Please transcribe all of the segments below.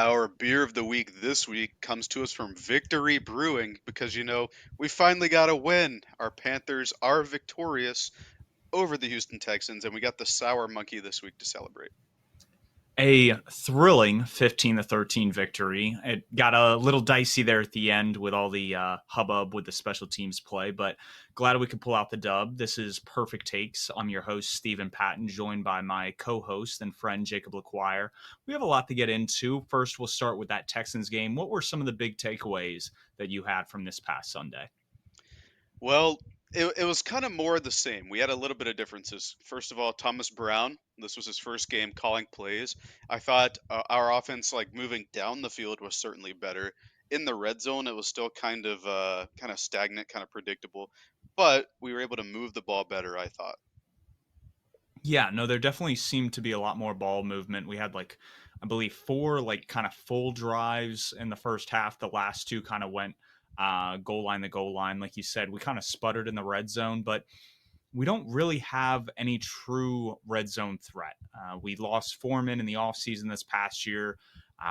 Our beer of the week this week comes to us from Victory Brewing because, we finally got a win. Our Panthers are victorious over the Houston Texans, and we got the Sour Monkey this week to celebrate. A thrilling 15-13 victory. It got a little dicey there at the end with all the hubbub with the special teams play, but glad we could pull out the dub. This is Purrfect Takes. I'm your host, Stephen Patton, joined by my co-host and friend, Jacob LaQuire. We have a lot to get into. First, we'll start with that Texans game. What were some of the big takeaways that you had from this past Sunday? Well, it was kind of more of the same. We had a little bit of differences. First of all, Thomas Brown, this was his first game calling plays. I thought our offense, like moving down the field, was certainly better. In the red zone, it was still kind of stagnant, kind of predictable, but we were able to move the ball better, I thought. Yeah, no, there definitely seemed to be a lot more ball movement. We had I believe four kind of full drives in the first half. The last two kind of went goal line to goal line. Like you said, we kind of sputtered in the red zone, but we don't really have any true red zone threat. We lost Foreman in the offseason this past year.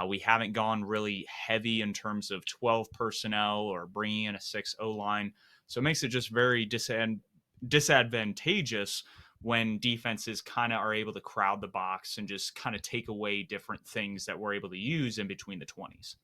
We haven't gone really heavy in terms of 12 personnel or bringing in a 6 line. So it makes it just very disadvantageous when defenses kind of are able to crowd the box and just kind of take away different things that we're able to use in between the 20s.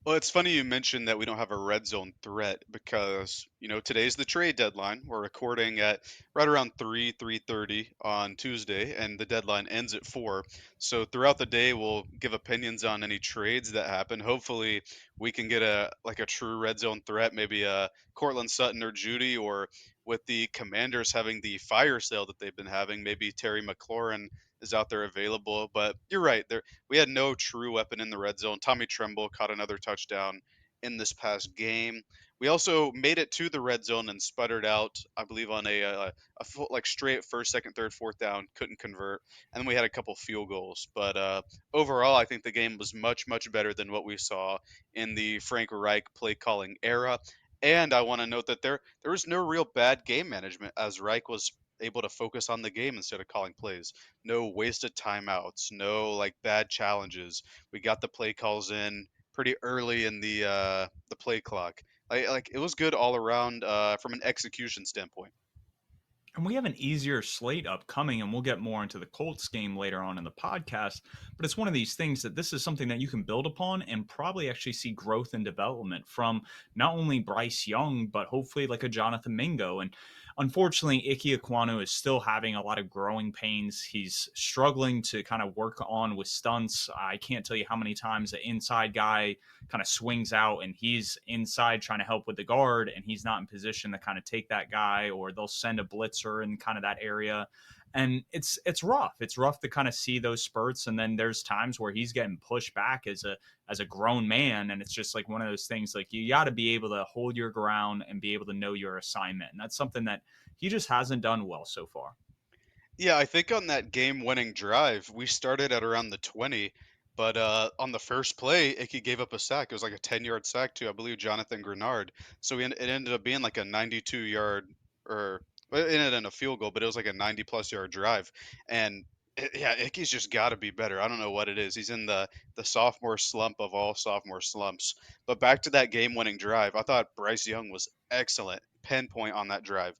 Well, it's funny you mentioned that we don't have a red zone threat because, today's the trade deadline. We're recording at right around 3:30 on Tuesday, and the deadline ends at 4. So throughout the day, we'll give opinions on any trades that happen. Hopefully, we can get a true red zone threat, maybe a Cortland Sutton or Judy, or with the Commanders having the fire sale that they've been having, maybe Terry McLaurin is out there available. But you're right. We had no true weapon in the red zone. Tommy Tremble caught another touchdown in this past game. We also made it to the red zone and sputtered out, I believe, on a full, like straight first, second, third, fourth down, couldn't convert, and then we had a couple field goals. But overall, I think the game was much, much better than what we saw in the Frank Reich play calling era. And I want to note that there was no real bad game management as Reich was able to focus on the game instead of calling plays. No wasted timeouts, no like bad challenges. We got the play calls in pretty early in the play clock. Like it was good all around from an execution standpoint. And we have an easier slate upcoming, and we'll get more into the Colts game later on in the podcast. But it's one of these things that this is something that you can build upon and probably actually see growth and development from not only Bryce Young, but hopefully like a Jonathan Mingo. And unfortunately, Ike Ekwonu is still having a lot of growing pains. He's struggling to kind of work on with stunts. I can't tell you how many times the inside guy kind of swings out and he's inside trying to help with the guard and he's not in position to kind of take that guy, or they'll send a blitzer in kind of that area. And it's rough. It's rough to kind of see those spurts, and then there's times where he's getting pushed back as a grown man, and it's just like one of those things. Like you got to be able to hold your ground and be able to know your assignment, and that's something that he just hasn't done well so far. Yeah, I think on that game-winning drive, we started at around the 20, but on the first play, Icky gave up a sack. It was like a 10-yard sack to, I believe, Jonathan Grenard. So it ended up being like a 92-yard, or well, it ended in a field goal, but it was like a 90-plus yard drive. And yeah, Icky's just got to be better. I don't know what it is. He's in the sophomore slump of all sophomore slumps. But back to that game-winning drive, I thought Bryce Young was excellent, pinpoint on that drive.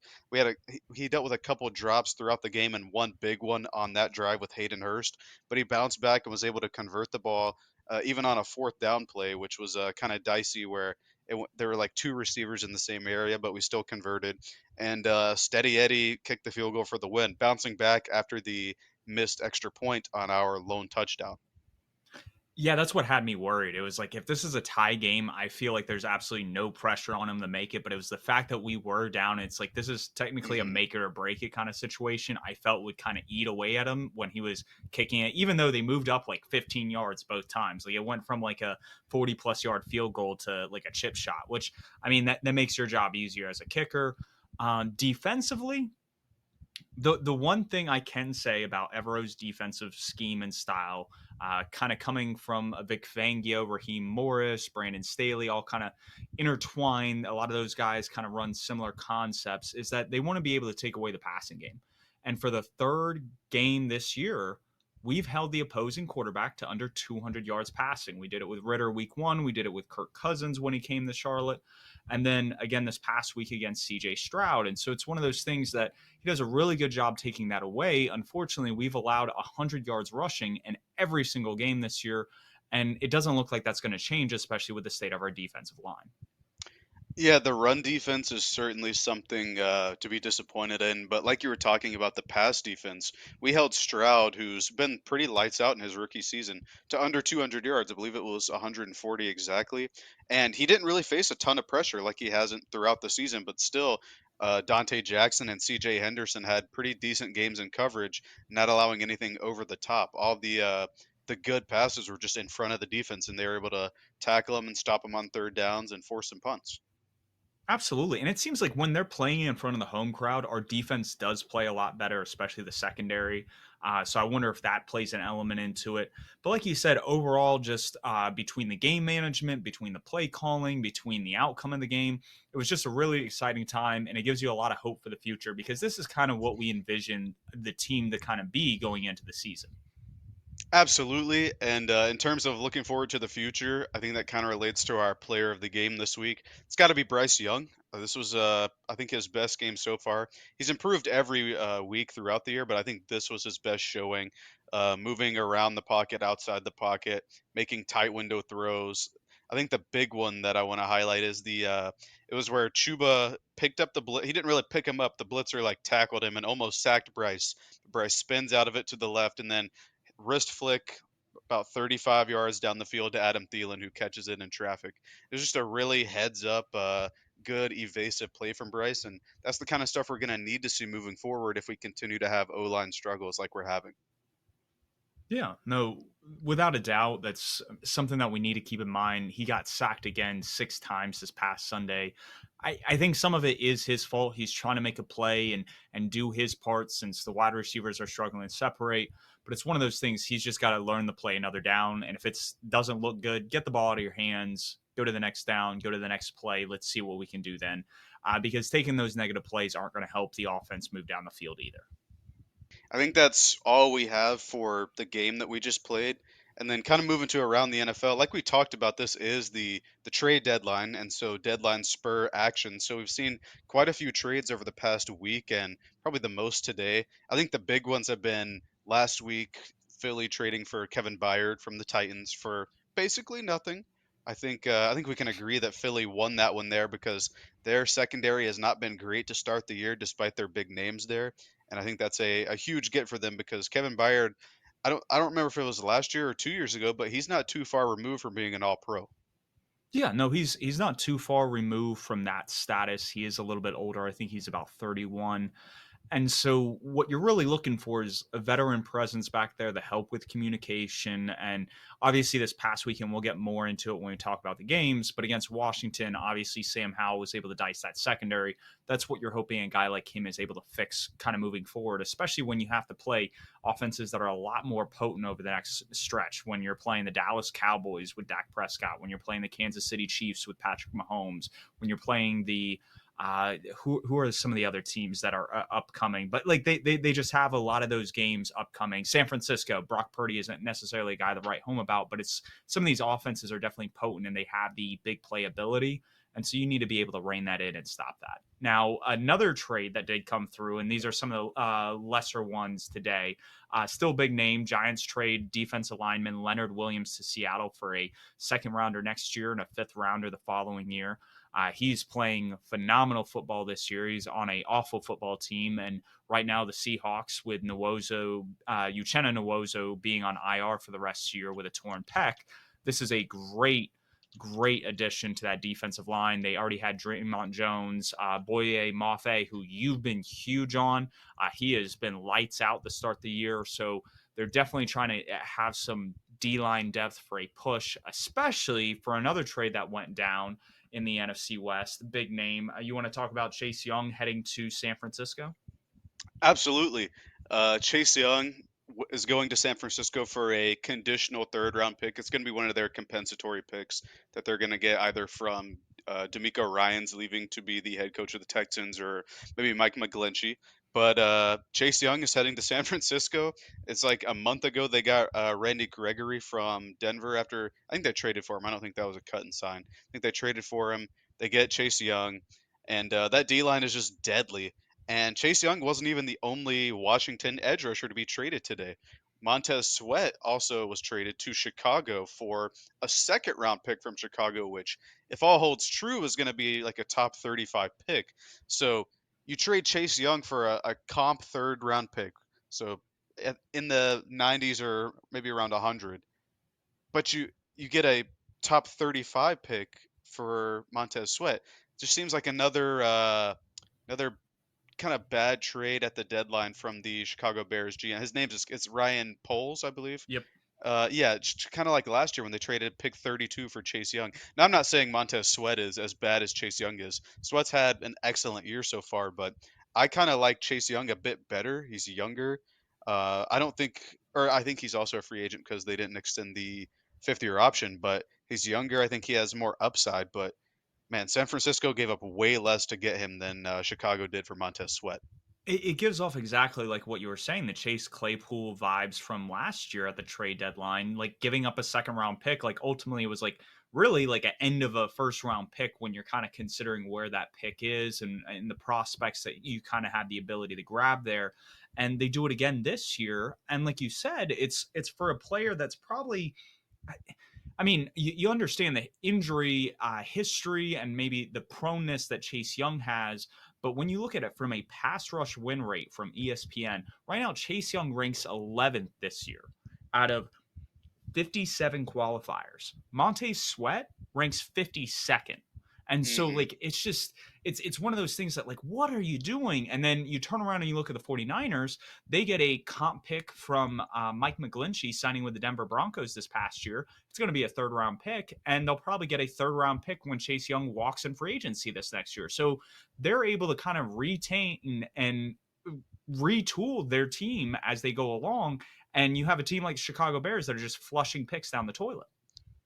He dealt with a couple of drops throughout the game and one big one on that drive with Hayden Hurst, but he bounced back and was able to convert the ball even on a fourth down play, which was kind of dicey where there were like two receivers in the same area, but we still converted. And Steady Eddie kicked the field goal for the win, bouncing back after the missed extra point on our lone touchdown. Yeah, that's what had me worried. It was like if this is a tie game, I feel like there's absolutely no pressure on him to make it. But it was the fact that we were down. It's like this is technically a Hmm. make it or break it kind of situation. I felt would kind of eat away at him when he was kicking it, even though they moved up like 15 yards both times. Like it went from like a 40 plus yard field goal to like a chip shot, which I mean that makes your job easier as a kicker. Defensively, the one thing I can say about Evero's defensive scheme and style, kind of coming from a Vic Fangio, Raheem Morris, Brandon Staley, all kind of intertwined. A lot of those guys kind of run similar concepts. Is that they want to be able to take away the passing game, and for the third game this year, we've held the opposing quarterback to under 200 yards passing. We did it with Ritter week 1, we did it with Kirk Cousins when he came to Charlotte, and then again this past week against CJ Stroud. And so it's one of those things that he does a really good job taking that away. Unfortunately, we've allowed 100 yards rushing in every single game this year, and it doesn't look like that's going to change, especially with the state of our defensive line. Yeah, the run defense is certainly something to be disappointed in. But like you were talking about the pass defense, we held Stroud, who's been pretty lights out in his rookie season, to under 200 yards. I believe it was 140 exactly. And he didn't really face a ton of pressure like he hasn't throughout the season. But still, Dante Jackson and CJ Henderson had pretty decent games in coverage, not allowing anything over the top. All the good passes were just in front of the defense, and they were able to tackle them and stop them on third downs and force some punts. Absolutely. And it seems like when they're playing in front of the home crowd, our defense does play a lot better, especially the secondary. So I wonder if that plays an element into it. But like you said, overall, just between the game management, between the play calling, between the outcome of the game, it was just a really exciting time. And it gives you a lot of hope for the future because this is kind of what we envision the team to kind of be going into the season. Absolutely. And in terms of looking forward to the future, I think that kind of relates to our player of the game this week. It's got to be Bryce Young. This was, I think, his best game so far. He's improved every week throughout the year, but I think this was his best showing. Moving around the pocket, outside the pocket, making tight window throws. I think the big one that I want to highlight is it was where Chuba picked up the blitz. He didn't really pick him up. The blitzer like tackled him and almost sacked Bryce. Bryce spins out of it to the left and then wrist flick about 35 yards down the field to Adam Thielen, who catches it in traffic. It's just a really heads up, good evasive play from Bryce, and that's the kind of stuff we're going to need to see moving forward if we continue to have O line struggles like we're having. Yeah, no, without a doubt, that's something that we need to keep in mind. He got sacked again 6 times this past Sunday. I think some of it is his fault. He's trying to make a play and do his part since the wide receivers are struggling to separate. But it's one of those things he's just got to learn the play another down. And if it doesn't look good, get the ball out of your hands, go to the next down, go to the next play. Let's see what we can do then. Because taking those negative plays aren't going to help the offense move down the field either. I think that's all we have for the game that we just played. And then kind of moving to around the NFL, like we talked about, this is the trade deadline, and so deadlines spur action. So we've seen quite a few trades over the past week, and probably the most today. I think the big ones have been last week, Philly trading for Kevin Byard from the Titans for basically nothing. I think we can agree that Philly won that one there because their secondary has not been great to start the year, despite their big names there. And I think that's a huge get for them because Kevin Byard, I don't remember if it was last year or 2 years ago, but he's not too far removed from being an All Pro. Yeah, no, he's not too far removed from that status. He is a little bit older. I think he's about 31. And so, what you're really looking for is a veteran presence back there to help with communication. And obviously, this past weekend, we'll get more into it when we talk about the games. But against Washington, obviously, Sam Howell was able to dice that secondary. That's what you're hoping a guy like him is able to fix kind of moving forward, especially when you have to play offenses that are a lot more potent over the next stretch. When you're playing the Dallas Cowboys with Dak Prescott, when you're playing the Kansas City Chiefs with Patrick Mahomes, when you're playing the who are some of the other teams that are upcoming? But like they just have a lot of those games upcoming. San Francisco, Brock Purdy isn't necessarily a guy to write home about, but it's some of these offenses are definitely potent and they have the big play ability. And so you need to be able to rein that in and stop that. Now, another trade that did come through, and these are some of the lesser ones today. Still big name. Giants trade defensive lineman Leonard Williams to Seattle for a second rounder next year and a fifth rounder the following year. He's playing phenomenal football this year. He's on a awful football team, and right now the Seahawks with Uchenna Nwosu being on IR for the rest of the year with a torn pec. This is a great addition to that defensive line. They already had Draymond Jones, Boye Mafe, who you've been huge on. He has been lights out to start the year, so they're definitely trying to have some D-line depth for a push, especially for another trade that went down in the NFC West. Big name. You want to talk about Chase Young heading to San Francisco? Absolutely. Chase Young is going to San Francisco for a conditional third round pick. It's going to be one of their compensatory picks that they're going to get either from D'Amico Ryan's leaving to be the head coach of the Texans, or maybe Mike McGlinchey. But Chase Young is heading to San Francisco. It's like a month ago they got Randy Gregory from Denver after I think they traded for him. I don't think that was a cut and sign. I think they traded for him. They get Chase Young, and that D line is just deadly. And Chase Young wasn't even the only Washington edge rusher to be traded today. Montez Sweat also was traded to Chicago for a second round pick from Chicago, which, if all holds true, is going to be like a top 35 pick. So you trade Chase Young for a comp third round pick. So in the 90s or maybe around 100, but you get a top 35 pick for Montez Sweat. Just seems like another kind of bad trade at the deadline from the Chicago Bears GM. His name is it's Ryan Poles, I believe. Yep. Yeah, kind of like last year when they traded pick 32 for Chase Young. Now, I'm not saying Montez Sweat is as bad as Chase Young is. Sweat's had an excellent year so far, but I kind of like Chase Young a bit better. He's younger. I don't think, or I think he's also a free agent because they didn't extend the fifth year option, but he's younger. I think he has more upside, but man, San Francisco gave up way less to get him than Chicago did for Montez Sweat. It gives off exactly like what you were saying, the Chase Claypool vibes from last year at the trade deadline, like giving up a second round pick. Like ultimately, it was like really like an end of a first round pick when you're kind of considering where that pick is and the prospects that you kind of had the ability to grab there. And they do it again this year. And like you said, it's for a player that's probably I mean, you understand the injury history and maybe the proneness that Chase Young has. But when you look at it from a pass rush win rate from ESPN, right now, Chase Young ranks 11th this year out of 57 qualifiers. Montez Sweat ranks 52nd. And so Hmm. like it's one of those things that like what are you doing? And then you turn around and you look at the 49ers, they get a comp pick from Mike McGlinchey signing with the Denver Broncos this past year. It's going to be a third round pick and they'll probably get a third round pick when Chase Young walks in free agency this next year. So they're able to kind of retain and retool their team as they go along and you have a team like Chicago Bears that are just flushing picks down the toilet.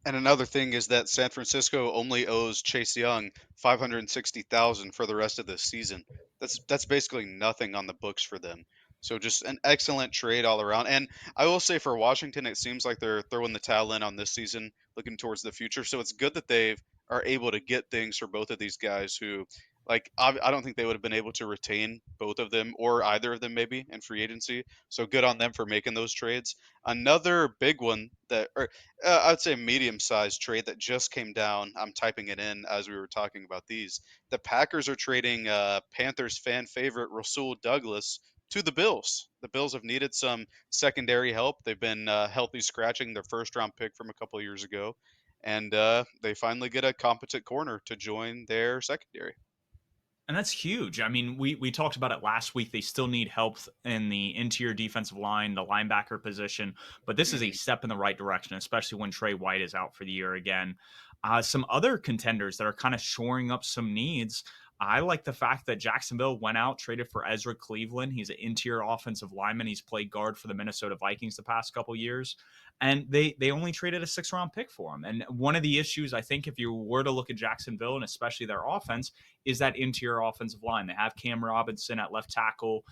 And another thing is that San Francisco only owes Chase Young 560,000 for the rest of this season. That's basically nothing on the books for them. So just an excellent trade all around. And I will say for Washington, it seems like they're throwing the towel in on this season, looking towards the future. So it's good that they are able to get things for both of these guys who, like, I don't think they would have been able to retain both of them or either of them maybe in free agency. So good on them for making those trades. Another big one that, or I'd say medium-sized trade that just came down. I'm typing it in as we were talking about these. The Packers are trading Panthers fan favorite Rasul Douglas to the Bills. The Bills have needed some secondary help. They've been healthy scratching their first-round pick from a couple years ago, and they finally get a competent corner to join their secondary. And that's huge. I mean, we talked about it last week. They still need help in the interior defensive line, the linebacker position, but this is a Hmm. step in the right direction, especially when Trey White is out for the year again. Some other contenders that are kind of shoring up some needs. I like the fact that Jacksonville went out, traded for Ezra Cleveland. He's an interior offensive lineman. He's played guard for the Minnesota Vikings the past couple years. And they only traded a 6th round pick for him. And one of the issues, I think, if you were to look at Jacksonville and especially their offense, is that interior offensive line. They have Cam Robinson at left tackle.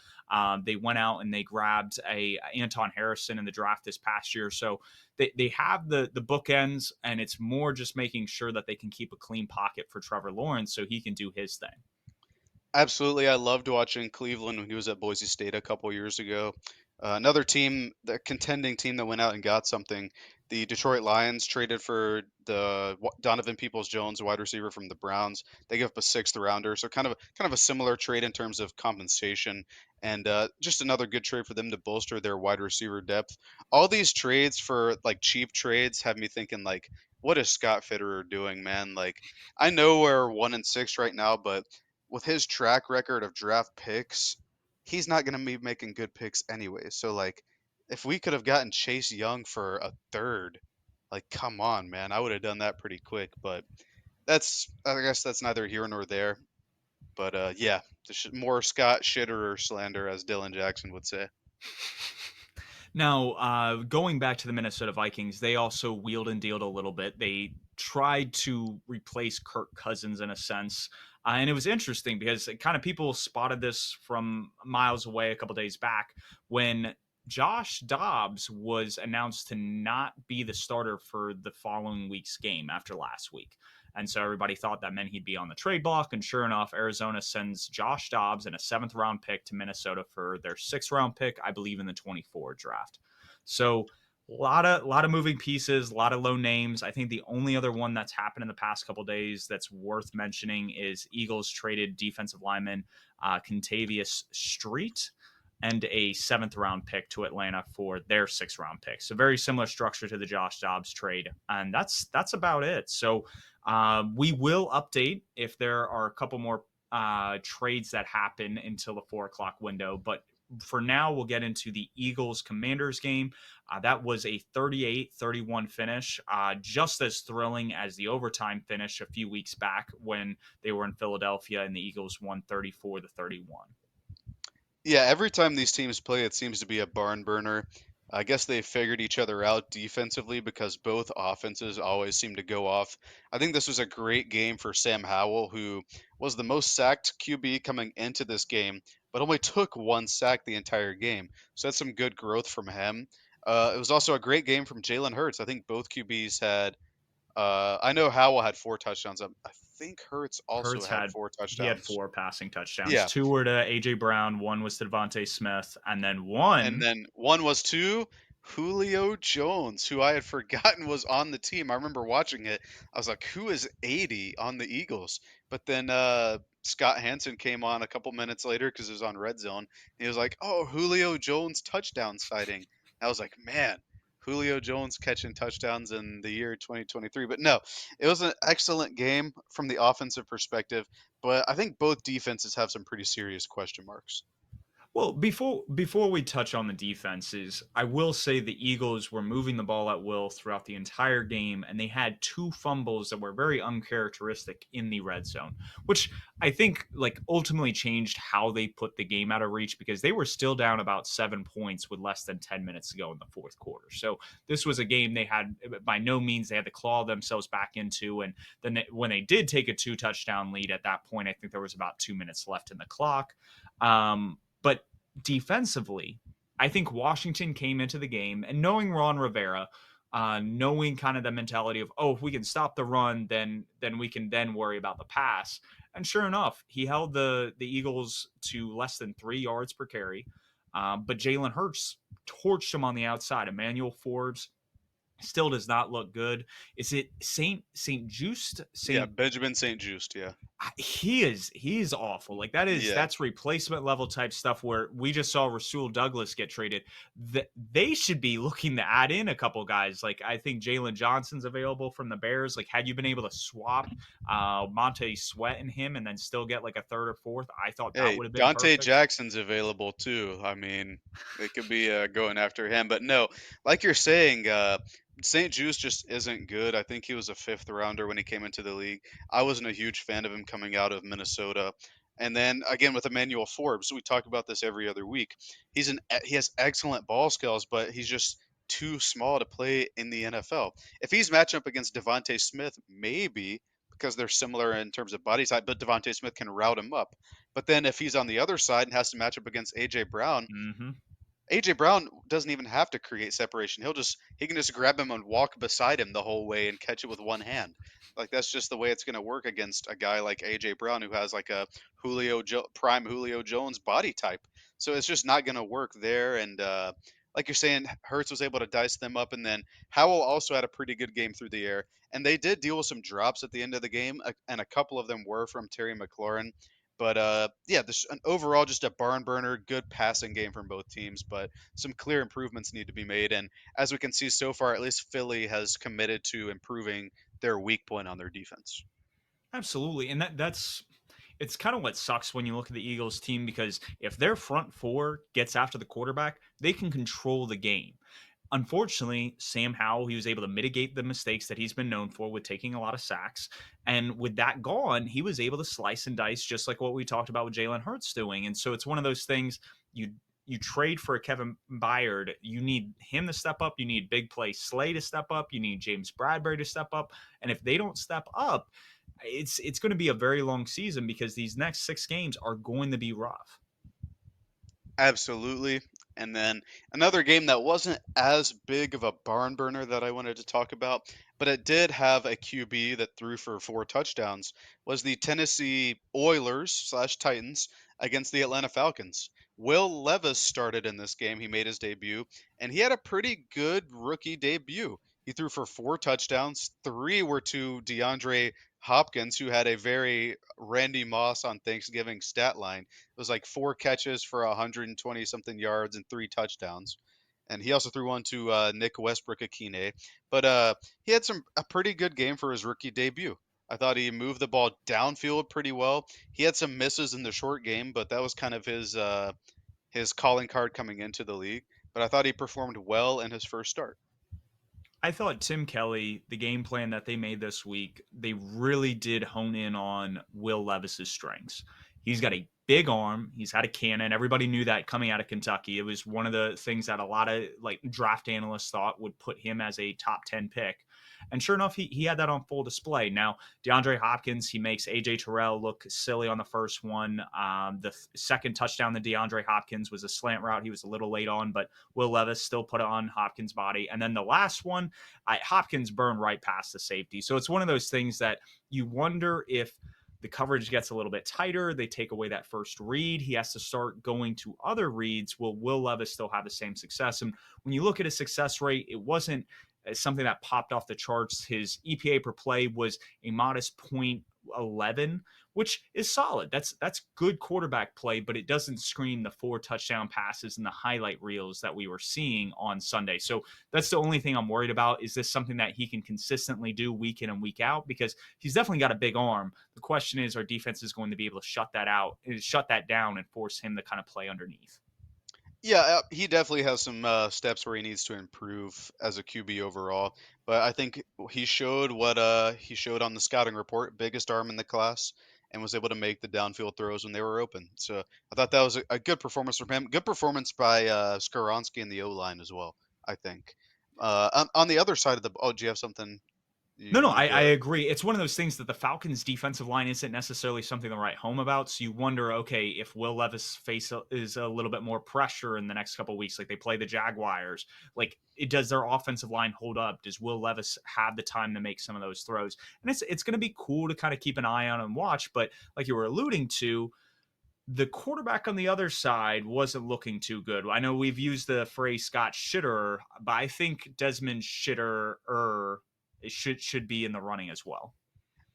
They went out and they grabbed a Anton Harrison in the draft this past year. So they have the bookends, and it's more just making sure that they can keep a clean pocket for Trevor Lawrence so he can do his thing. Absolutely, I loved watching Cleveland when he was at Boise State a couple years ago. Another team, the contending team that went out and got something. The Detroit Lions traded for the Donovan Peoples-Jones, wide receiver from the Browns. They gave up a sixth rounder, so kind of a similar trade in terms of compensation, and just another good trade for them to bolster their wide receiver depth. All these trades for like cheap trades have me thinking like, what is Scott Fitterer doing, man? Like, I know we're 1-6 right now, but with his track record of draft picks, he's not going to be making good picks anyway. So like, if we could have gotten Chase Young for a third, like, come on, man, I would have done that pretty quick. But I guess that's neither here nor there. But yeah, more Scott shitter or slander, as Dylan Jackson would say. Now, going back to the Minnesota Vikings, they also wheeled and dealed a little bit. They tried to replace Kirk Cousins in a sense. And it was interesting because kind of people spotted this from miles away a couple days back when Josh Dobbs was announced to not be the starter for the following week's game after last week. And so everybody thought that meant he'd be on the trade block. And sure enough, Arizona sends Josh Dobbs and a seventh round pick to Minnesota for their sixth round pick, I believe, in the 24 draft. So a lot of moving pieces, a lot of low names. I think the only other one that's happened in the past couple days that's worth mentioning is Eagles traded defensive lineman Contavious Street and a seventh round pick to Atlanta for their sixth round pick. So very similar structure to the Josh Dobbs trade, and that's about it. So we will update if there are a couple more trades that happen until the 4 o'clock window, but for now, we'll get into the Eagles Commanders game. That was a 38-31 finish, just as thrilling as the overtime finish a few weeks back when they were in Philadelphia and the Eagles won 34-31. Yeah, every time these teams play, it seems to be a barn burner. I guess they figured each other out defensively because both offenses always seem to go off. I think this was a great game for Sam Howell, who was the most sacked QB coming into this game, but only took one sack the entire game. So that's some good growth from him. It was also a great game from Jalen Hurts. I think both QBs had. I know Howell had 4 touchdowns. I think Hurts also Hurts had had 4 touchdowns. 4 passing touchdowns. Yeah, 2 were to AJ Brown, 1 was to Devontae Smith, and then and one. then one was to Julio Jones, who I had forgotten was on the team. I remember watching it. I was like, who is 80 on the Eagles? But then Scott Hansen came on a couple minutes later because it was on Red Zone. He was like, oh, Julio Jones touchdown sighting. I was like, man, Julio Jones catching touchdowns in the year 2023. But no, it was an excellent game from the offensive perspective. But I think both defenses have some pretty serious question marks. Well, before we touch on the defenses, I will say the Eagles were moving the ball at will throughout the entire game, and they had 2 fumbles that were very uncharacteristic in the red zone, which I think like ultimately changed how they put the game out of reach because they were still down about 7 points with less than 10 minutes to go in the fourth quarter. So this was a game they had by no means they had to claw themselves back into, and then when they did take a 2 touchdown lead at that point, I think there was about 2 minutes left in the clock. But defensively, I think Washington came into the game and knowing Ron Rivera, knowing kind of the mentality of, oh, if we can stop the run, then we can then worry about the pass. And sure enough, he held the Eagles to less than 3 yards per carry. But Jalen Hurts torched him on the outside. Emmanuel Forbes still does not look good. Is it Saint Just Yeah, Saint Benjamin St. Just, yeah. he is awful. Like Yeah. that's replacement level type stuff where we just saw Rasul Douglas get traded. They should be looking to add in a couple guys. Like I think Jalen Johnson's available from the Bears. Like had you been able to swap Monte Sweat and him and then still get like a third or fourth, I thought that Hey, would have been Dante perfect. Jackson's available too. I mean, they could be going after him, but no, like you're saying, St. Juice just isn't good. I think he was a fifth rounder when he came into the league. I wasn't a huge fan of him coming out of Minnesota. And then again with Emmanuel Forbes, we talk about this every other week. He has excellent ball skills, but he's just too small to play in the NFL. If he's matched up against Devontae Smith, maybe because they're similar in terms of body type, but Devontae Smith can route him up. But then if he's on the other side and has to match up against AJ Brown, Hmm. AJ Brown doesn't even have to create separation. He can just grab him and walk beside him the whole way and catch it with one hand. Like that's just the way it's going to work against a guy like AJ Brown who has like a prime Julio Jones body type. So it's just not going to work there. And like you're saying, Hurts was able to dice them up, and then Howell also had a pretty good game through the air. And they did deal with some drops at the end of the game, and a couple of them were from Terry McLaurin. But yeah, this an overall just a barn burner, good passing game from both teams, but some clear improvements need to be made. And as we can see so far, at least Philly has committed to improving their weak point on their defense. Absolutely, and that's it's kind of what sucks when you look at the Eagles team because if their front four gets after the quarterback, they can control the game. Unfortunately, Sam Howell, he was able to mitigate the mistakes that he's been known for with taking a lot of sacks. And with that gone, he was able to slice and dice just like what we talked about with Jalen Hurts doing. And so it's one of those things you you trade for a Kevin Byard, you need him to step up. You need big play Slay to step up. You need James Bradbury to step up. And if they don't step up, it's going to be a very long season because these next 6 games are going to be rough. Absolutely. And then another game that wasn't as big of a barn burner that I wanted to talk about, but it did have a QB that threw for 4 touchdowns, was the Tennessee Oilers slash Titans against the Atlanta Falcons. Will Levis started in this game. He made his debut, and he had a pretty good rookie debut. He threw for 4 touchdowns. Three were to DeAndre Hopkins, who had a very Randy Moss on Thanksgiving stat line. It was like 4 catches for 120 something yards and 3 touchdowns. And he also threw one to Nick Westbrook Akine. But he had a pretty good game for his rookie debut. I thought he moved the ball downfield pretty well. He had some misses in the short game, but that was kind of his calling card coming into the league. But I thought he performed well in his first start. I thought Tim Kelly, the game plan that they made this week, they really did hone in on Will Levis's strengths. He's got a big arm. He's had a cannon. Everybody knew that coming out of Kentucky. It was one of the things that a lot of like draft analysts thought would put him as a top 10 pick. And sure enough, he had that on full display. Now, DeAndre Hopkins, he makes AJ Terrell look silly on the first one. The second touchdown to DeAndre Hopkins was a slant route. He was a little late on, but Will Levis still put it on Hopkins' body. And then the last one, Hopkins burned right past the safety. So it's one of those things that you wonder if the coverage gets a little bit tighter. They take away that first read. He has to start going to other reads. Will Levis still have the same success? And when you look at his success rate, it wasn't something that popped off the charts. His EPA per play was a modest 0.11, which is solid. That's good quarterback play, but it doesn't scream the 4 touchdown passes and the highlight reels that we were seeing on Sunday. So that's the only thing I'm worried about. Is this something that he can consistently do week in and week out? Because he's definitely got a big arm. The question is, our defense is going to be able to shut that down and force him to kind of play underneath. Yeah, he definitely has some steps where he needs to improve as a QB overall. But I think he showed what he showed on the scouting report, biggest arm in the class, and was able to make the downfield throws when they were open. So I thought that was a good performance from him. Good performance by Skoronski in the O line as well. I think. On the other side of the, oh, do you have something No, you no, wanted I to? agree. It's one of those things that the Falcons' defensive line isn't necessarily something to write home about. So you wonder, okay, if Will Levis is a little bit more pressure in the next couple of weeks, like they play the Jaguars, like does their offensive line hold up? Does Will Levis have the time to make some of those throws? And it's going to be cool to kind of keep an eye on and watch. But like you were alluding to, the quarterback on the other side wasn't looking too good. I know we've used the phrase Scott Shitter, but I think Desmond Shitter should be in the running as well.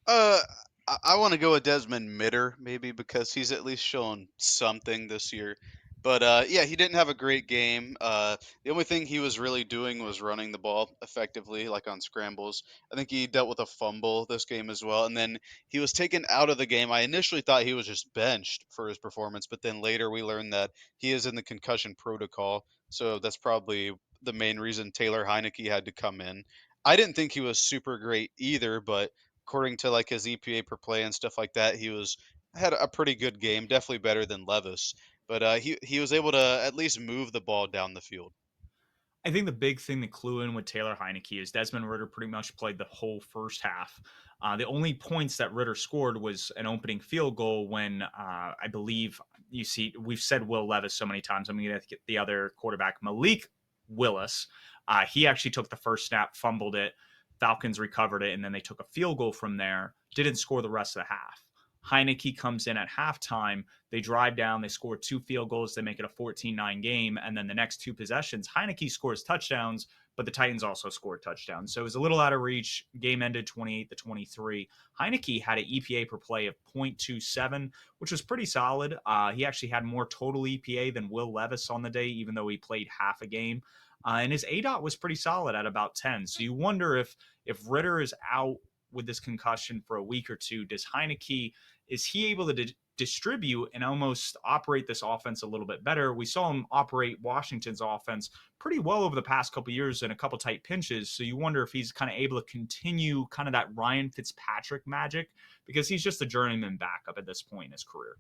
Uh, I want to go with Desmond Mitter maybe because he's at least shown something this year. But yeah, he didn't have a great game. The only thing he was really doing was running the ball effectively, like on scrambles. I think he dealt with a fumble this game as well, and then he was taken out of the game. I initially thought he was just benched for his performance, but then later we learned that he is in the concussion protocol, so that's probably the main reason Taylor Heineke had to come in. I didn't think he was super great either, but according to like his EPA per play and stuff like that, he was had a pretty good game, definitely better than Levis. But he was able to at least move the ball down the field. I think the big thing to clue in with Taylor Heineke is Desmond Ritter pretty much played the whole first half. The only points that Ritter scored was an opening field goal when I believe you see we've said Will Levis so many times. I'm going to get the other quarterback, Malik Willis. He actually took the first snap, fumbled it. Falcons recovered it, and then they took a field goal from there. Didn't score the rest of the half. Heineke comes in at halftime. They drive down. They score 2 field goals. They make it a 14-9 game. And then the next 2 possessions, Heineke scores touchdowns, but the Titans also scored touchdowns. So it was a little out of reach. Game ended 28-23. Heineke had an EPA per play of 0.27, which was pretty solid. He actually had more total EPA than Will Levis on the day, even though he played half a game. And his ADOT was pretty solid at about 10. So you wonder if Ritter is out with this concussion for a week or two, does Heineke, is he able to distribute and almost operate this offense a little bit better? We saw him operate Washington's offense pretty well over the past couple of years in a couple tight pinches. So you wonder if he's kind of able to continue kind of that Ryan Fitzpatrick magic because he's just a journeyman backup at this point in his career.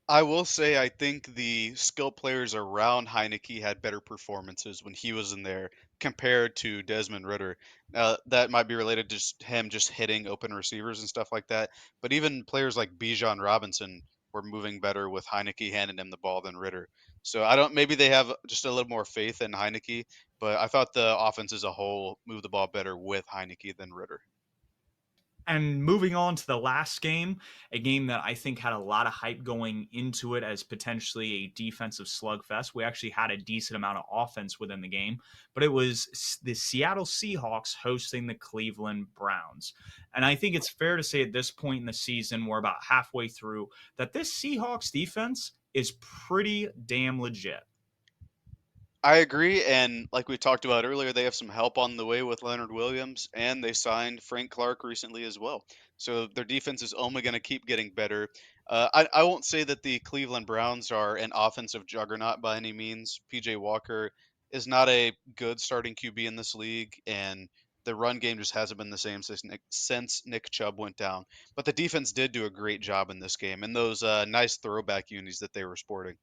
I will say I think the skill players around Heineke had better performances when he was in there compared to Desmond Ritter. That might be related to just him just hitting open receivers and stuff like that. But even players like Bijan Robinson were moving better with Heineke handing him the ball than Ritter. So I don't. Maybe they have just a little more faith in Heineke, but I thought the offense as a whole moved the ball better with Heineke than Ritter. And moving on to the last game, a game that I think had a lot of hype going into it as potentially a defensive slugfest. We actually had a decent amount of offense within the game, but it was the Seattle Seahawks hosting the Cleveland Browns. And I think it's fair to say at this point in the season, we're about halfway through, that this Seahawks defense is pretty damn legit. I agree, and like we talked about earlier, they have some help on the way with Leonard Williams, and they signed Frank Clark recently as well. So their defense is only going to keep getting better. I won't say that the Cleveland Browns are an offensive juggernaut by any means. PJ Walker is not a good starting QB in this league, and the run game just hasn't been the same since Nick Chubb went down. But the defense did do a great job in this game, and those nice throwback unis that they were sporting.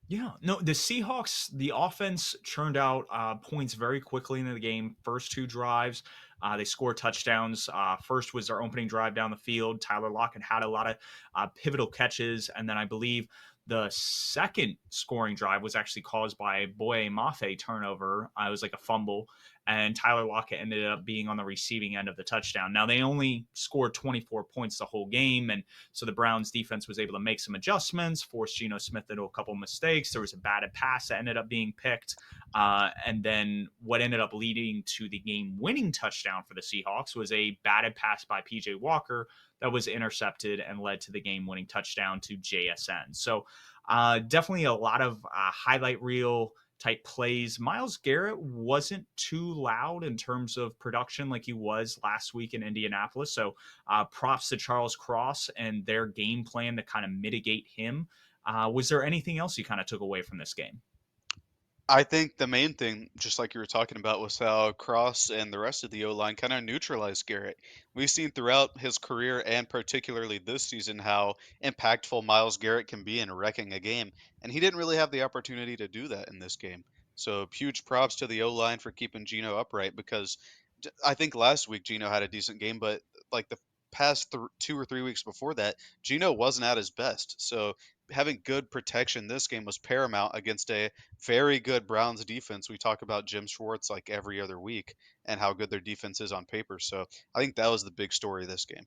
Yeah, no, the Seahawks, the offense churned out points very quickly into the game. First two drives, they scored touchdowns. First was their opening drive down the field. Tyler Lockett had a lot of pivotal catches. And then I believe the second scoring drive was actually caused by a Boye Mafe turnover. It was like a fumble. And Tyler Lockett ended up being on the receiving end of the touchdown. Now, they only scored 24 points the whole game. And so the Browns defense was able to make some adjustments, force Geno Smith into a couple mistakes. There was a batted pass that ended up being picked. And then what ended up leading to the game winning touchdown for the Seahawks was a batted pass by PJ Walker that was intercepted and led to the game winning touchdown to JSN. So definitely a lot of highlight reel type plays. Myles Garrett wasn't too loud in terms of production like he was last week in Indianapolis. So props to Charles Cross and their game plan to kind of mitigate him. Was there anything else you kind of took away from this game? I think the main thing, just like you were talking about, was how Cross and the rest of the O line kind of neutralized Garrett. We've seen throughout his career and particularly this season how impactful Miles Garrett can be in wrecking a game, and he didn't really have the opportunity to do that in this game. So huge props to the O line for keeping Geno upright because I think last week Geno had a decent game, but like the past 2 or 3 weeks before that, Geno wasn't at his best. So having good protection this game was paramount against a very good Browns defense. We talk about Jim Schwartz like every other week and how good their defense is on paper. So I think that was the big story of this game.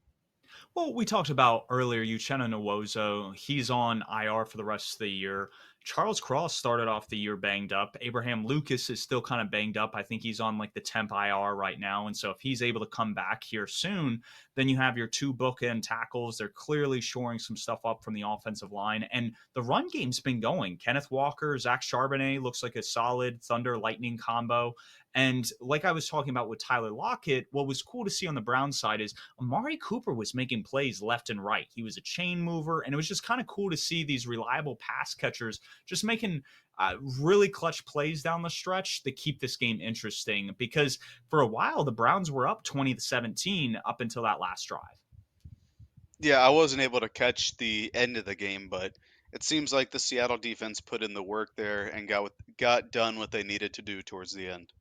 Well, we talked about earlier Uchenna Nwozo. He's on IR for the rest of the year. Charles Cross started off the year banged up. Abraham Lucas is still kind of banged up. I think he's on like the temp IR right now. And so if he's able to come back here soon, then you have your two bookend tackles. They're clearly shoring some stuff up from the offensive line. And the run game's been going. Kenneth Walker, Zach Charbonnet looks like a solid Thunder Lightning combo. And like I was talking about with Tyler Lockett, what was cool to see on the Brown side is Amari Cooper was making plays left and right. He was a chain mover, and it was just kind of cool to see these reliable pass catchers just making really clutch plays down the stretch that keep this game interesting. Because for a while, the Browns were up 20-17 up until that last drive. Yeah, I wasn't able to catch the end of the game, but it seems like the Seattle defense put in the work there and got done what they needed to do towards the end.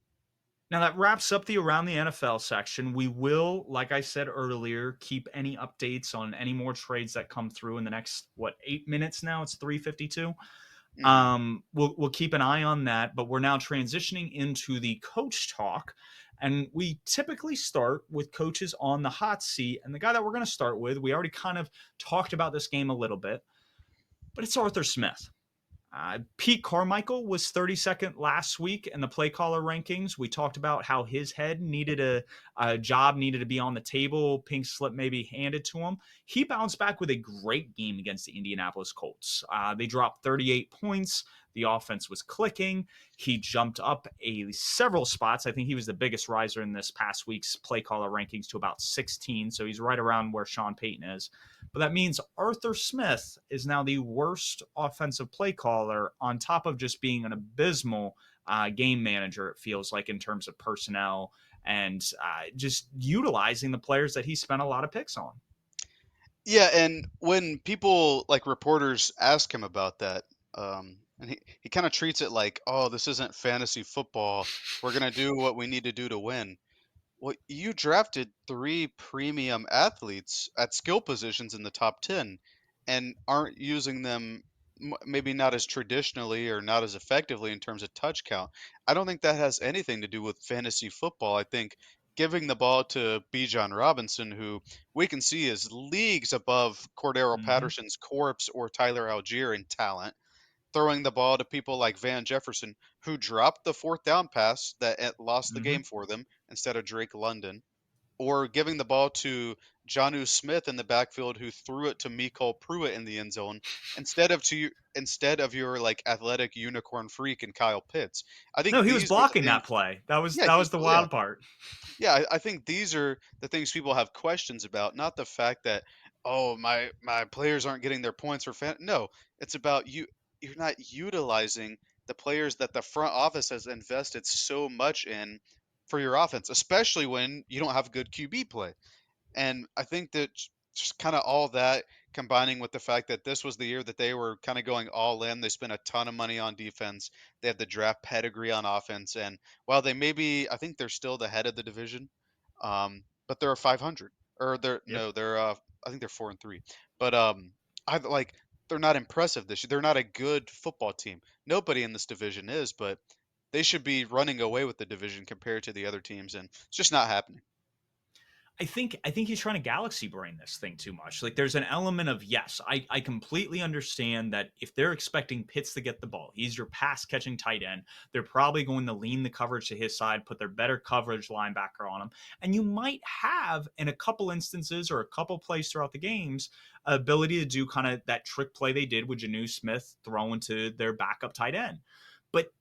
Now that wraps up the around the NFL section. We will, like I said earlier, keep any updates on any more trades that come through in the next 8 minutes now. It's 3:52. Hmm. We'll keep an eye on that, but we're now transitioning into the coach talk. And we typically start with coaches on the hot seat. And the guy that we're going to start with, we already kind of talked about this game a little bit, but it's Arthur Smith. Pete Carmichael was 32nd last week in the play caller rankings. We talked about how his head needed a job, needed to be on the table, pink slip maybe handed to him. He bounced back with a great game against the Indianapolis Colts. They dropped 38 points. The offense was clicking. He jumped up several spots. I think he was the biggest riser in this past week's play caller rankings to about 16. So he's right around where Sean Payton is. But that means Arthur Smith is now the worst offensive play caller on top of just being an abysmal game manager, it feels like, in terms of personnel and just utilizing the players that he spent a lot of picks on. Yeah, and when people like reporters ask him about that, and he kind of treats it like, "Oh, this isn't fantasy football. We're gonna do what we need to do to win." Well, you drafted 3 premium athletes at skill positions in the top 10 and aren't using them maybe not as traditionally or not as effectively in terms of touch count. I don't think that has anything to do with fantasy football. I think giving the ball to Bijan Robinson, who we can see is leagues above Cordero Hmm. Patterson's corpse or Tyler Algier in talent, throwing the ball to people like Van Jefferson, who dropped the fourth down pass that lost the game Hmm. for them instead of Drake London, or giving the ball to Jonnu Smith in the backfield, who threw it to Mecole Pruitt in the end zone instead of your like athletic unicorn freak and Kyle Pitts. I No, think he was these are the blocking that things. play. That was Yeah, that was the yeah, wild part. yeah, I think these are the things people have questions about, not the fact that, oh, my players aren't getting their points for fan. No, it's about you're not utilizing the players that the front office has invested so much in for your offense, especially when you don't have good QB play. And I think that just kind of all that combining with the fact that this was the year that they were kind of going all in. They spent a ton of money on defense. They had the draft pedigree on offense. And while they maybe, I think they're still the head of the division, but they're a 500 or they're Yep. no, they're I think they're 4-3. But I like they're not impressive this year. They're not a good football team. Nobody in this division is, but they should be running away with the division compared to the other teams, and it's just not happening. I think he's trying to galaxy brain this thing too much. Like there's an element of yes, I completely understand that if they're expecting Pitts to get the ball, he's your pass catching tight end. They're probably going to lean the coverage to his side, put their better coverage linebacker on him, and you might have in a couple instances or a couple plays throughout the games ability to do kind of that trick play they did with Janu Smith throwing to their backup tight end. But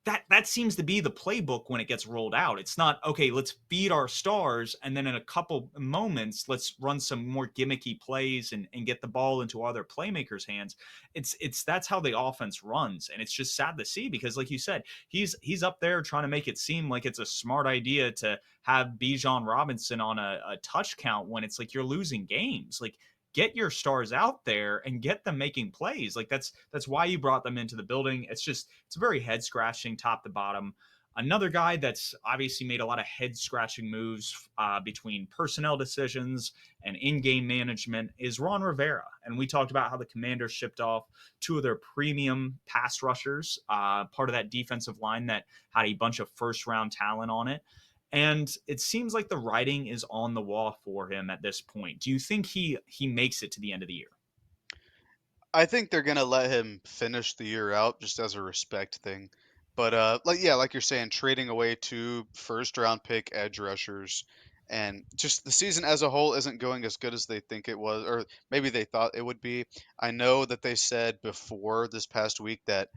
that seems to be the playbook when it gets rolled out. It's not okay, let's feed our stars and then in a couple moments let's run some more gimmicky plays and get the ball into other playmakers' hands. It's that's how the offense runs. And it's just sad to see because like you said, he's up there trying to make it seem like it's a smart idea to have Bijan Robinson on a touch count when it's like you're losing games. Like get your stars out there and get them making plays. Like that's why you brought them into the building. It's very head scratching top to bottom. Another guy that's obviously made a lot of head scratching moves between personnel decisions and in game management is Ron Rivera. And we talked about how the Commanders shipped off two of their premium pass rushers, part of that defensive line that had a bunch of first round talent on it. And it seems like the writing is on the wall for him at this point. Do you think he makes it to the end of the year? I think they're gonna let him finish the year out just as a respect thing. But like yeah, like you're saying, trading away two first round pick edge rushers and just the season as a whole isn't going as good as they think it was, or maybe they thought it would be. I know that they said before this past week that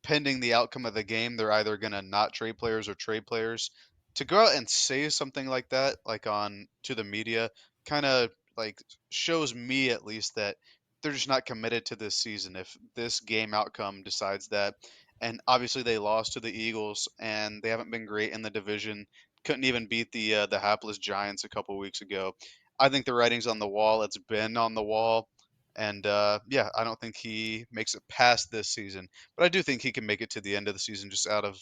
pending the outcome of the game, they're either going to not trade players or trade players. To go out and say something like that, like on to the media, kind of like shows me at least that they're just not committed to this season. If this game outcome decides that, and obviously they lost to the Eagles, and they haven't been great in the division. Couldn't even beat the hapless Giants a couple weeks ago. I think the writing's on the wall. It's been on the wall, and yeah, I don't think he makes it past this season, but I do think he can make it to the end of the season just out of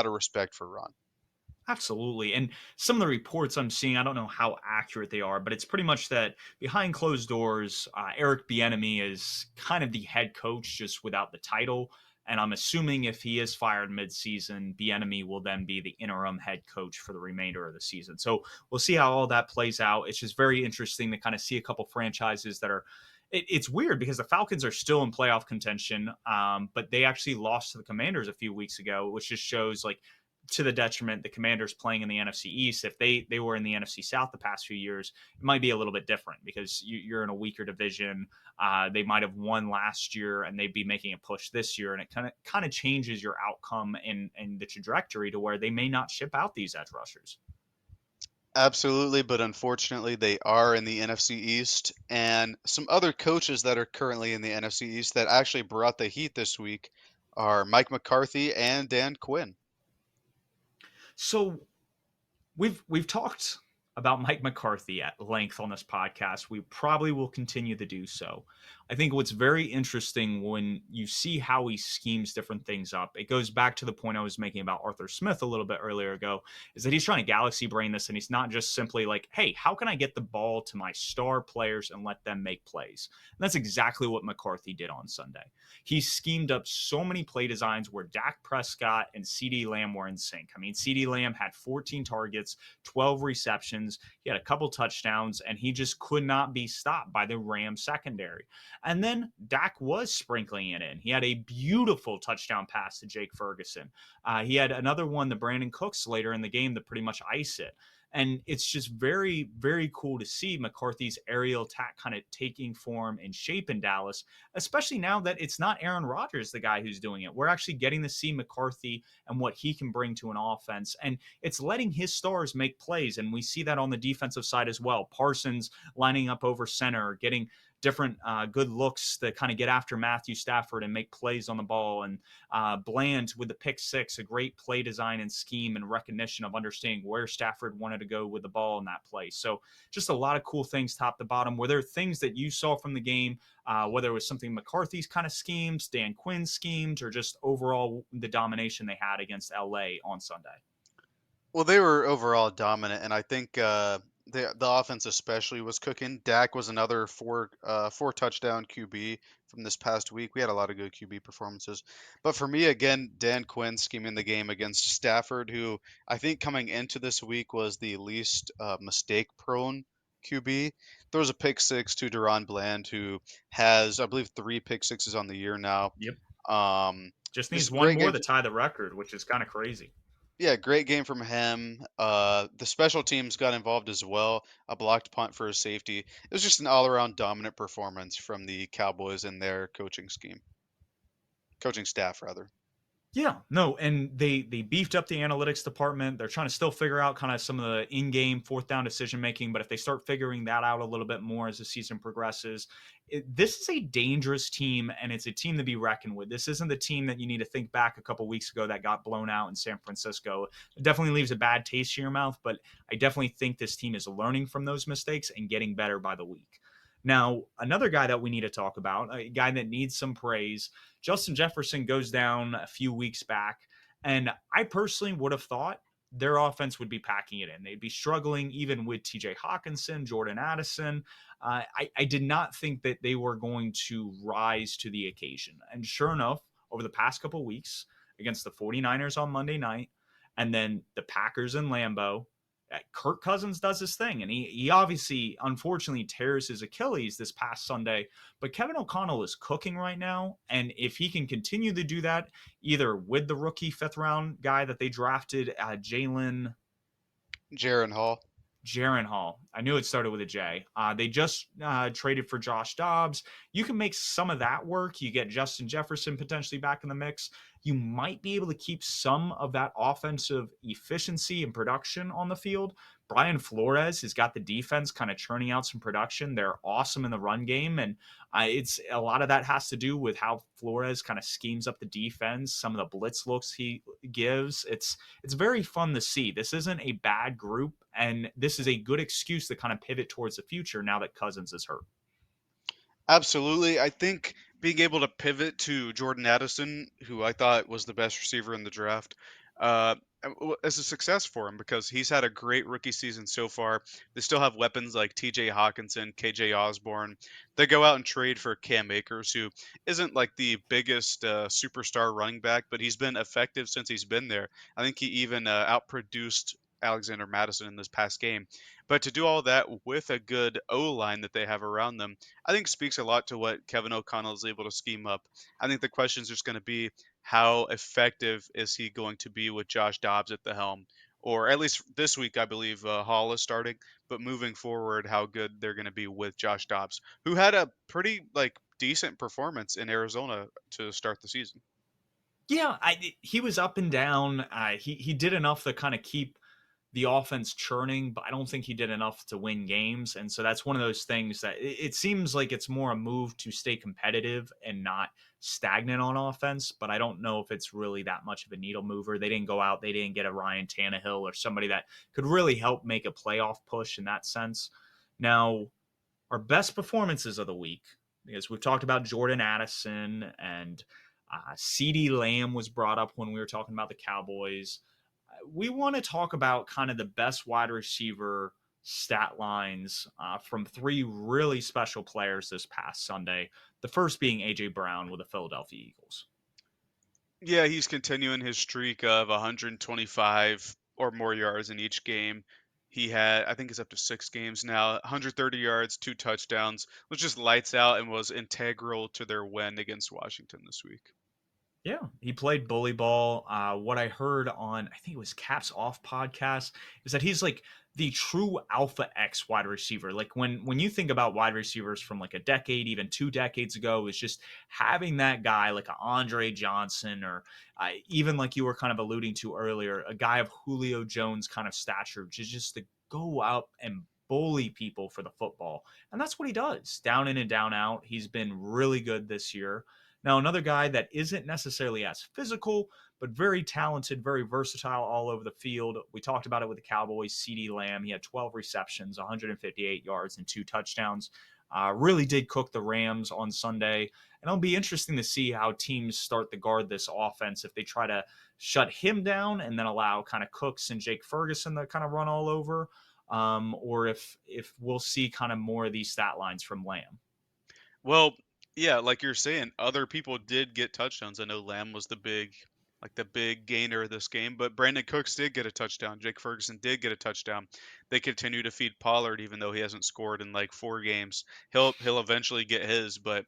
respect for Ron. Absolutely. And some of the reports I'm seeing, I don't know how accurate they are, but it's pretty much that behind closed doors, Eric Bieniemy is kind of the head coach, just without the title. And I'm assuming if he is fired mid-season, Bieniemy will then be the interim head coach for the remainder of the season. So we'll see how all that plays out. It's just very interesting to kind of see a couple franchises that are. It's weird because the Falcons are still in playoff contention, but they actually lost to the Commanders a few weeks ago, which just shows like to the detriment the Commanders playing in the NFC East. If they were in the NFC South the past few years, it might be a little bit different because you're in a weaker division. They might have won last year and they'd be making a push this year, and it kind of changes your outcome and the trajectory to where they may not ship out these edge rushers. Absolutely, but unfortunately, they are in the NFC East, and some other coaches that are currently in the NFC East that actually brought the heat this week are Mike McCarthy and Dan Quinn. So we've talked about Mike McCarthy at length on this podcast. We probably will continue to do so. I think what's very interesting when you see how he schemes different things up, it goes back to the point I was making about Arthur Smith a little bit earlier ago, is that he's trying to galaxy brain this and he's not just simply like, hey, how can I get the ball to my star players and let them make plays? And that's exactly what McCarthy did on Sunday. He schemed up so many play designs where Dak Prescott and CeeDee Lamb were in sync. I mean, CeeDee Lamb had 14 targets, 12 receptions. He had a couple touchdowns, and he just could not be stopped by the Rams secondary. And then Dak was sprinkling it in. He had a beautiful touchdown pass to Jake Ferguson. He had another one to Brandon Cooks later in the game to pretty much ice it. And it's just very, very cool to see McCarthy's aerial attack kind of taking form and shape in Dallas, especially now that it's not Aaron Rodgers, the guy who's doing it. We're actually getting to see McCarthy and what he can bring to an offense. And it's letting his stars make plays. And we see that on the defensive side as well. Parsons lining up over center, getting different good looks to kind of get after Matthew Stafford and make plays on the ball. And Bland with the pick six, a great play design and scheme and recognition of understanding where Stafford wanted to go with the ball in that play. So just a lot of cool things top to bottom. Were there things that you saw from the game, whether it was something McCarthy's kind of schemes, Dan Quinn's schemes, or just overall the domination they had against LA on Sunday? Well, they were overall dominant, and I think the offense especially was cooking. Dak was another four touchdown QB from this past week. We had a lot of good QB performances, but for me again, Dan Quinn scheming the game against Stafford, who I think coming into this week was the least mistake prone QB. There was a pick six to Deron Bland, who has I believe three pick sixes on the year now. Yep. Um, Just needs just one great more game. to tie the record, which is kind of crazy. Yeah, great game from him. The special teams got involved as well. A blocked punt for a safety. It was just an all-around dominant performance from the Cowboys and their coaching staff rather. Yeah, no, and they beefed up the analytics department. They're trying to still figure out kind of some of the in-game fourth down decision making, but if they start figuring that out a little bit more as the season progresses, this is a dangerous team, and it's a team to be reckoned with. This isn't the team that you need to think back a couple weeks ago that got blown out in San Francisco. It definitely leaves a bad taste in your mouth, but I definitely think this team is learning from those mistakes and getting better by the week. Now, another guy that we need to talk about, a guy that needs some praise, Justin Jefferson goes down a few weeks back, and I personally would have thought their offense would be packing it in. They'd be struggling even with TJ Hawkinson, Jordan Addison. I did not think that they were going to rise to the occasion. And sure enough, over the past couple of weeks against the 49ers on Monday night, and then the Packers in Lambeau, Kirk Cousins does his thing, and he obviously, unfortunately, tears his Achilles this past Sunday. But Kevin O'Connell is cooking right now, and if he can continue to do that, either with the rookie fifth round guy that they drafted, Jaron Hall. Jaron Hall. I knew it started with a J. They just traded for Josh Dobbs. You can make some of that work. You get Justin Jefferson potentially back in the mix. You might be able to keep some of that offensive efficiency and production on the field. Brian Flores has got the defense kind of churning out some production. They're awesome in the run game, and it's a lot of that has to do with how Flores kind of schemes up the defense. Some of the blitz looks he gives. It's very fun to see. This isn't a bad group, and this is a good excuse to kind of pivot towards the future now that Cousins is hurt. Absolutely. I think being able to pivot to Jordan Addison, who I thought was the best receiver in the draft, uh, as a success for him because he's had a great rookie season so far. They still have weapons like TJ Hawkinson, KJ Osborne. They go out and trade for Cam Akers, who isn't like the biggest superstar running back, but he's been effective since he's been there. I think he even outproduced Alexander Madison in this past game. But to do all that with a good O line that they have around them, I think speaks a lot to what Kevin O'Connell is able to scheme up. I think the question is just going to be how effective is he going to be with Josh Dobbs at the helm? Or at least this week, I believe Hall is starting. But moving forward, how good they're going to be with Josh Dobbs, who had a pretty decent performance in Arizona to start the season. Yeah, he was up and down. He did enough to kind of keep the offense churning, but I don't think he did enough to win games. And so that's one of those things that it seems like it's more a move to stay competitive and not stagnant on offense. But I don't know if it's really that much of a needle mover. They didn't go out, they didn't get a Ryan Tannehill or somebody that could really help make a playoff push in that sense. Now, our best performances of the week, because we've talked about Jordan Addison and CD Lamb was brought up when we were talking about the Cowboys. We want to talk about kind of the best wide receiver stat lines from three really special players this past Sunday. The first being AJ Brown with the Philadelphia Eagles. Yeah, he's continuing his streak of 125 or more yards in each game. He had, I think it's up to 6 games now, 130 yards, 2 touchdowns, was just lights out and was integral to their win against Washington this week. Yeah, he played bully ball. What I heard on, I think it was Caps Off podcast, is that he's like the true alpha X wide receiver. Like when you think about wide receivers from like a decade, even 2 decades ago, is just having that guy like a Andre Johnson or even like you were kind of alluding to earlier, a guy of Julio Jones kind of stature, just to go out and bully people for the football. And that's what he does, down in and down out. He's been really good this year. Now, another guy that isn't necessarily as physical, but very talented, very versatile all over the field. We talked about it with the Cowboys, CD Lamb. He had 12 receptions, 158 yards, and 2 touchdowns. Really did cook the Rams on Sunday. And it'll be interesting to see how teams start to guard this offense if they try to shut him down and then allow kind of Cooks and Jake Ferguson to kind of run all over. Or if we'll see kind of more of these stat lines from Lamb. Well, yeah, like you're saying, other people did get touchdowns. I know Lamb was the big gainer of this game, but Brandon Cooks did get a touchdown. Jake Ferguson did get a touchdown. They continue to feed Pollard, even though he hasn't scored in like 4 games. He'll eventually get his, but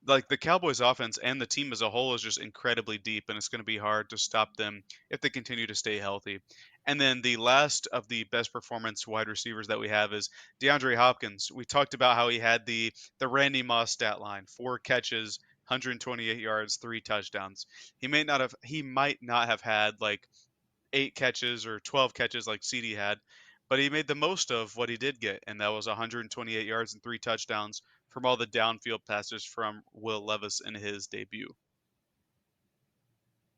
like the Cowboys offense and the team as a whole is just incredibly deep, and it's going to be hard to stop them if they continue to stay healthy. And then the last of the best performance wide receivers that we have is DeAndre Hopkins. We talked about how he had the Randy Moss stat line: 4 catches, 128 yards, 3 touchdowns. He might not have had like 8 catches or 12 catches like CD had, but he made the most of what he did get, and that was 128 yards and 3 touchdowns from all the downfield passes from Will Levis in his debut.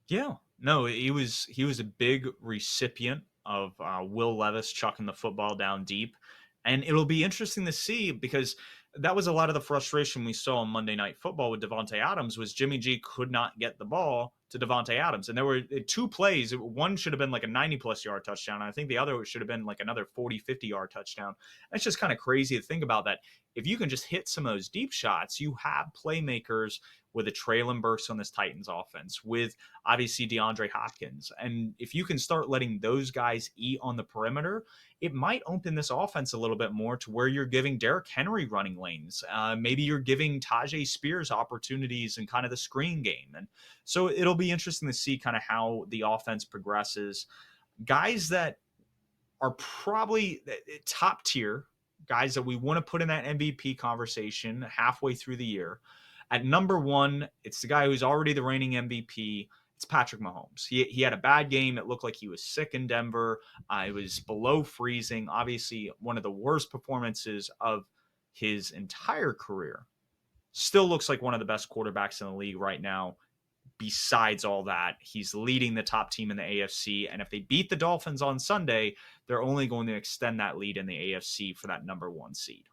Yeah, no, he was a big recipient of Will Levis chucking the football down deep, and it'll be interesting to see because that was a lot of the frustration we saw on Monday Night Football with Devonte Adams was Jimmy G could not get the ball to Devonte Adams, and there were 2 plays. One should have been like a 90-plus yard touchdown, and I think the other should have been like another 40, 50-yard touchdown. That's just kind of crazy to think about that. If you can just hit some of those deep shots, you have playmakers with a Traylon Burks on this Titans offense, with obviously DeAndre Hopkins. And if you can start letting those guys eat on the perimeter, it might open this offense a little bit more to where you're giving Derrick Henry running lanes. Maybe you're giving Tajay Spears opportunities in kind of the screen game. And so it'll be interesting to see kind of how the offense progresses. Guys that are probably top tier, guys that we want to put in that MVP conversation halfway through the year. At number one, it's the guy who's already the reigning MVP. It's Patrick Mahomes. He had a bad game. It looked like he was sick in Denver. It was below freezing. Obviously, one of the worst performances of his entire career. Still looks like one of the best quarterbacks in the league right now. Besides all that, he's leading the top team in the AFC. And if they beat the Dolphins on Sunday, they're only going to extend that lead in the AFC for that number one seed.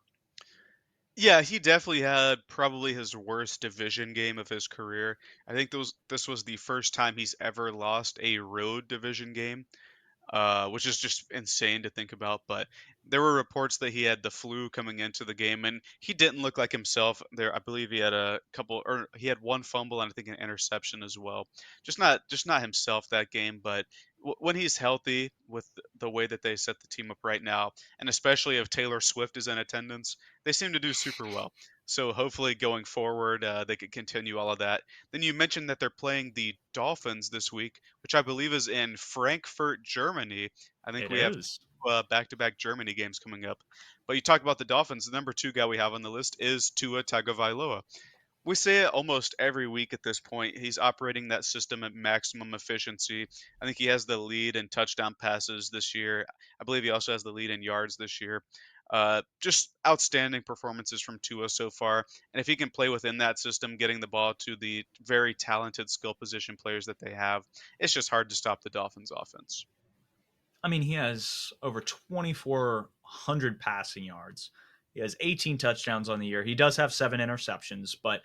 Yeah, he definitely had probably his worst division game of his career. I think this was the first time he's ever lost a road division game, which is just insane to think about. But there were reports that he had the flu coming into the game, and he didn't look like himself. There, I believe he had a couple, or he had one fumble and I think an interception as well. Just not himself that game. But when he's healthy, with the way that they set the team up right now, and especially if Taylor Swift is in attendance, they seem to do super well. So hopefully going forward, they could continue all of that. Then you mentioned that they're playing the Dolphins this week, which I believe is in Frankfurt, Germany. I think It we have is. back-to-back Germany games coming up. But you talk about the Dolphins, the number 2 guy we have on the list is Tua Tagovailoa. We say it almost every week at this point. He's operating that system at maximum efficiency. I think he has the lead in touchdown passes this year. I believe he also has the lead in yards this year. Just outstanding performances from Tua so far. And if he can play within that system, getting the ball to the very talented skill position players that they have, it's just hard to stop the Dolphins' offense. I mean, he has over 2,400 passing yards. He has 18 touchdowns on the year. He does have 7 interceptions, but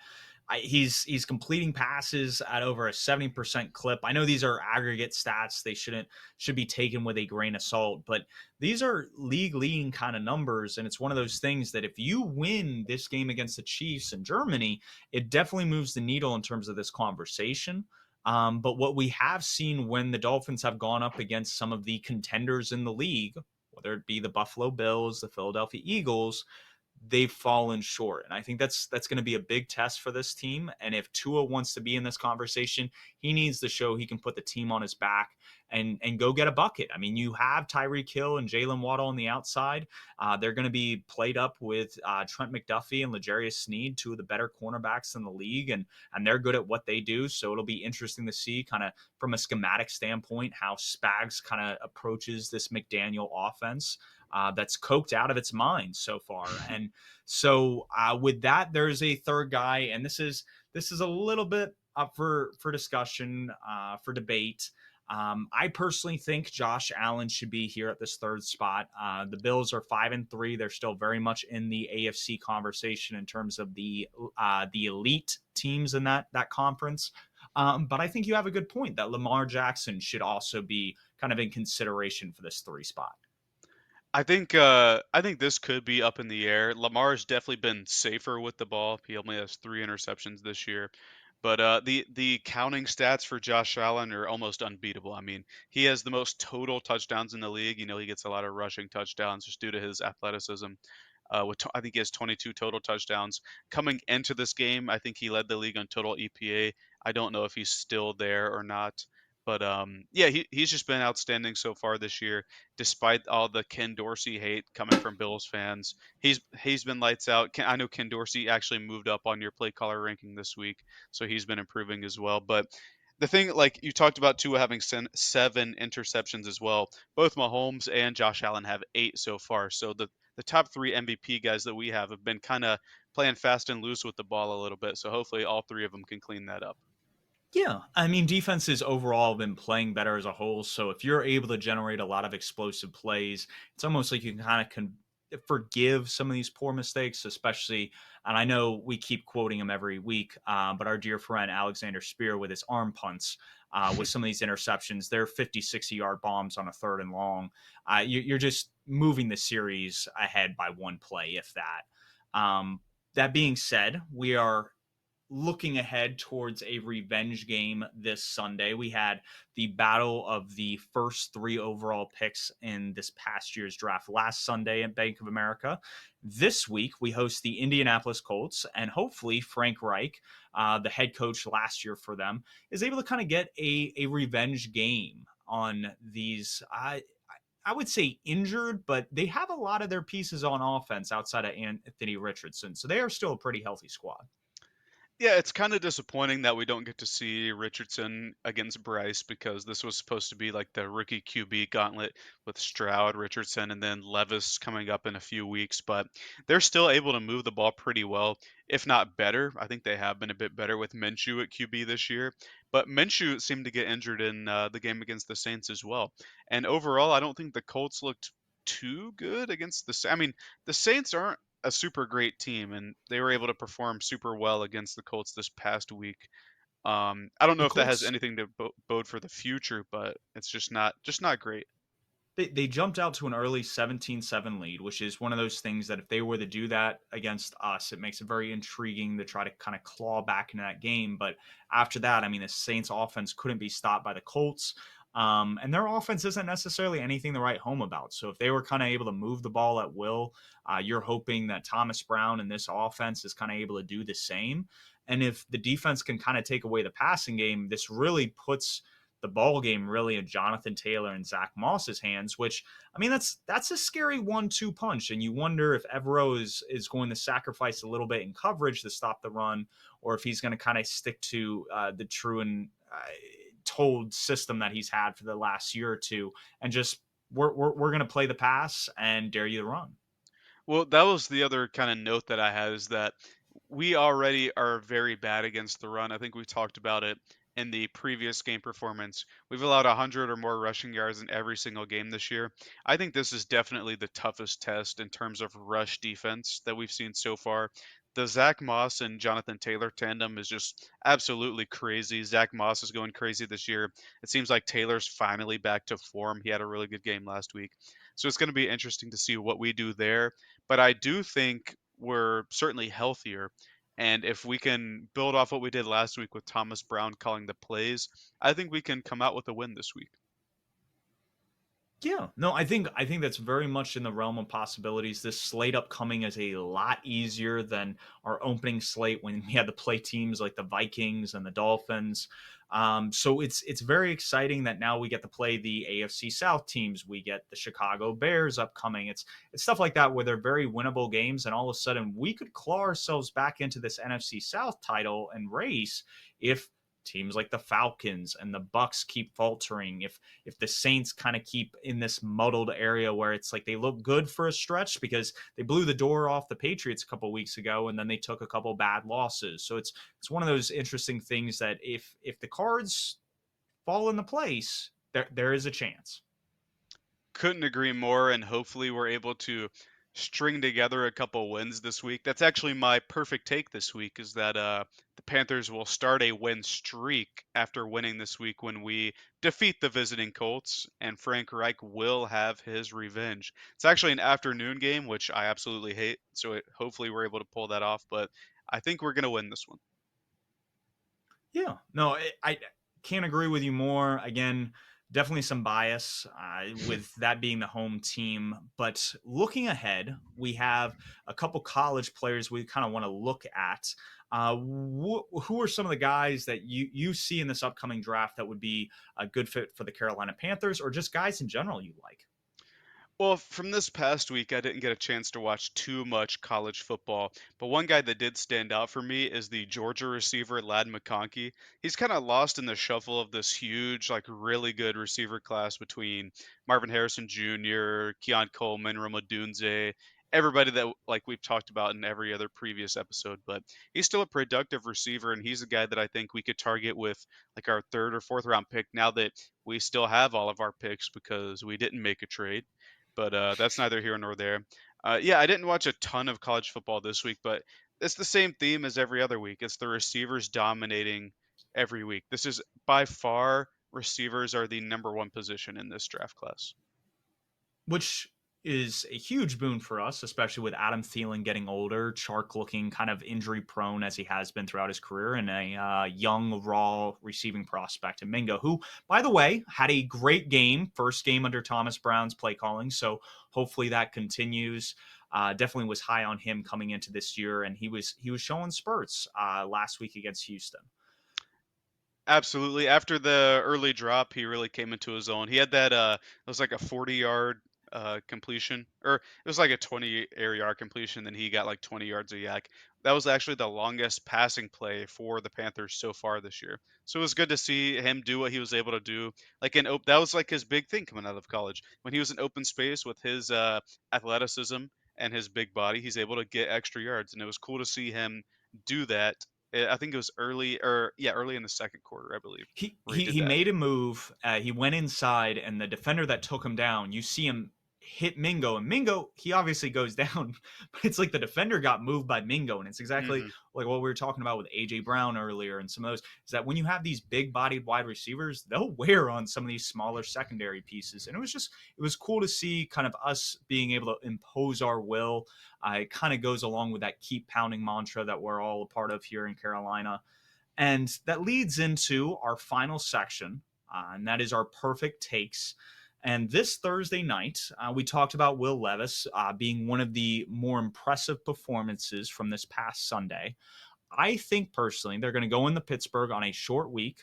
he's completing passes at over a 70% clip. I know these are aggregate stats; they should be taken with a grain of salt, but these are league leading kind of numbers, and it's one of those things that if you win this game against the Chiefs in Germany, it definitely moves the needle in terms of this conversation. But what we have seen when the Dolphins have gone up against some of the contenders in the league, whether it be the Buffalo Bills, the Philadelphia Eagles, they've fallen short. And I think that's going to be a big test for this team. And if Tua wants to be in this conversation, he needs to show he can put the team on his back and go get a bucket. I mean, you have Tyreek Hill and Jalen Waddle on the outside. They're going to be played up with Trent McDuffie and L'Jarius Sneed, two of the better cornerbacks in the league, and they're good at what they do. So it'll be interesting to see kind of from a schematic standpoint how Spags kind of approaches this McDaniel offense. That's coked out of its mind so far. And so with that, there's a third guy, and this is a little bit up for discussion, for debate. I personally think Josh Allen should be here at this third spot. The Bills are 5-3; they're still very much in the AFC conversation in terms of the elite teams in that conference. But I think you have a good point that Lamar Jackson should also be kind of in consideration for this 3 spot. I think this could be up in the air. Lamar's definitely been safer with the ball. He only has 3 interceptions this year. But the counting stats for Josh Allen are almost unbeatable. I mean, he has the most total touchdowns in the league. He gets a lot of rushing touchdowns just due to his athleticism. I think he has 22 total touchdowns. Coming into this game, I think he led the league on total EPA. I don't know if he's still there or not. But yeah, he's just been outstanding so far this year, despite all the Ken Dorsey hate coming from Bills fans. He's been lights out. I know Ken Dorsey actually moved up on your play caller ranking this week, so he's been improving as well. But the thing, like you talked about, Tua having 7 interceptions as well. Both Mahomes and Josh Allen have 8 so far. So the top 3 MVP guys that we have been kind of playing fast and loose with the ball a little bit. So hopefully all 3 of them can clean that up. Yeah, I mean, defenses overall have been playing better as a whole. So if you're able to generate a lot of explosive plays, it's almost like you can kind of forgive some of these poor mistakes, especially. And I know we keep quoting him every week, but our dear friend Alexander Spear with his arm punts, with some of these interceptions, they're 50, 60-yard bombs on a third and long. You're just moving the series ahead by one play, if that. That being said, we are looking ahead towards a revenge game this Sunday. We had the battle of the first 3 overall picks in this past year's draft last Sunday at Bank of America. This week, we host the Indianapolis Colts, and hopefully Frank Reich, the head coach last year for them, is able to kind of get a revenge game on these. I would say injured, but they have a lot of their pieces on offense outside of Anthony Richardson. So they are still a pretty healthy squad. Yeah, it's kind of disappointing that we don't get to see Richardson against Bryce because this was supposed to be like the rookie QB gauntlet with Stroud, Richardson, and then Levis coming up in a few weeks. But they're still able to move the ball pretty well, if not better. I think they have been a bit better with Minshew at QB this year. But Minshew seemed to get injured in the game against the Saints as well. And overall, I don't think the Colts looked too good against I mean, the Saints aren't a super great team, and they were able to perform super well against the Colts this past week. I don't know The if that has Colts anything to bode for the future, but it's just not great. they jumped out to an early 17-7 lead, which is one of those things that if they were to do that against us, it makes it very intriguing to try to kind of claw back into that game. But after that, I mean, the Saints offense couldn't be stopped by the Colts. And their offense isn't necessarily anything to write home about. So if they were kind of able to move the ball at will, you're hoping that Thomas Brown and this offense is kind of able to do the same. And if the defense can kind of take away the passing game, this really puts the ball game really in Jonathan Taylor and Zach Moss's hands, which I mean that's a scary 1-2 punch. And you wonder if Evero is going to sacrifice a little bit in coverage to stop the run, or if he's going to kind of stick to the true and told system that he's had for the last year or two, and just we're going to play the pass and dare you to run. Well, that was the other kind of note that I had is that we already are very bad against the run. I think we talked about it in the previous game performance. We've allowed 100 or more rushing yards in every single game this year. I think this is definitely the toughest test in terms of rush defense that we've seen so far. The Zach Moss and Jonathan Taylor tandem is just absolutely crazy. Zach Moss is going crazy this year. It seems like Taylor's finally back to form. He had a really good game last week. So it's going to be interesting to see what we do there, but I do think we're certainly healthier. And if we can build off what we did last week with Thomas Brown calling the plays, I think we can come out with a win this week. Yeah, no, I think that's very much in the realm of possibilities. This slate upcoming is a lot easier than our opening slate when we had to play teams like the Vikings and the Dolphins. So it's very exciting that now we get to play the AFC South teams. We get the Chicago Bears upcoming. It's stuff like that where they're very winnable games, and all of a sudden we could claw ourselves back into this NFC South title and race if teams like the Falcons and the Bucks keep faltering, if the Saints kind of keep in this muddled area where it's like they look good for a stretch because they blew the door off the Patriots a couple weeks ago and then they took a couple bad losses. So it's one of those interesting things that if the cards fall into place, there is a chance. Couldn't agree more, and hopefully we're able to string together a couple wins this week. That's actually my perfect take this week is that the Panthers will start a win streak after winning this week when we defeat the visiting Colts, and Frank Reich will have his revenge. It's actually an afternoon game, which I absolutely hate, so hopefully we're able to pull that off, but I think we're going to win this one. Yeah, no, I can't agree with you more. Again, definitely some bias with that being the home team. But looking ahead, we have a couple college players we kind of want to look at. Who are some of the guys that you see in this upcoming draft that would be a good fit for the Carolina Panthers, or just guys in general you like? Well, from this past week, I didn't get a chance to watch too much college football, but one guy that did stand out for me is the Georgia receiver, Lad McConkey. He's kind of lost in the shuffle of this huge, like really good receiver class between Marvin Harrison Jr., Keon Coleman, Roma Dunze, everybody that like we've talked about in every other previous episode. But he's still a productive receiver, and he's a guy that I think we could target with like our third or fourth round pick now that we still have all of our picks because we didn't make a trade, but that's neither here nor there. Yeah, I didn't watch a ton of college football this week, but it's the same theme as every other week. It's the receivers dominating every week. This is by far receivers are the number one position in this draft class. Which is a huge boon for us, especially with Adam Thielen getting older, Chark looking kind of injury prone as he has been throughout his career, and a young, raw receiving prospect in Mingo, who, by the way, had a great game, first game under Thomas Brown's play calling. So hopefully that continues. Definitely was high on him coming into this year, and he was showing spurts last week against Houston. Absolutely. After the early drop, he really came into his own. He had that it was like a 40-yard completion, or it was like a 20-yard completion, then he got like 20 yards of yak. That was actually the longest passing play for the Panthers so far this year. So it was good to see him do what he was able to do. Like that was like his big thing coming out of college. When he was in open space with his athleticism and his big body, he's able to get extra yards, and it was cool to see him do that. I think it was early, or yeah, early in the second quarter, I believe, he where he he did he that. made a move. He went inside, and the defender that took him down, you see him hit Mingo, and Mingo he obviously goes down, but it's like the defender got moved by Mingo, and it's exactly Hmm. like what we were talking about with AJ Brown earlier, and some of those is that when you have these big-bodied wide receivers, they'll wear on some of these smaller secondary pieces, and it was cool to see kind of us being able to impose our will. It kind of goes along with that keep pounding mantra that we're all a part of here in Carolina. And that leads into our final section, and that is our perfect takes. And this Thursday night, we talked about Will Levis being one of the more impressive performances from this past Sunday. I think personally they're going to go into Pittsburgh on a short week,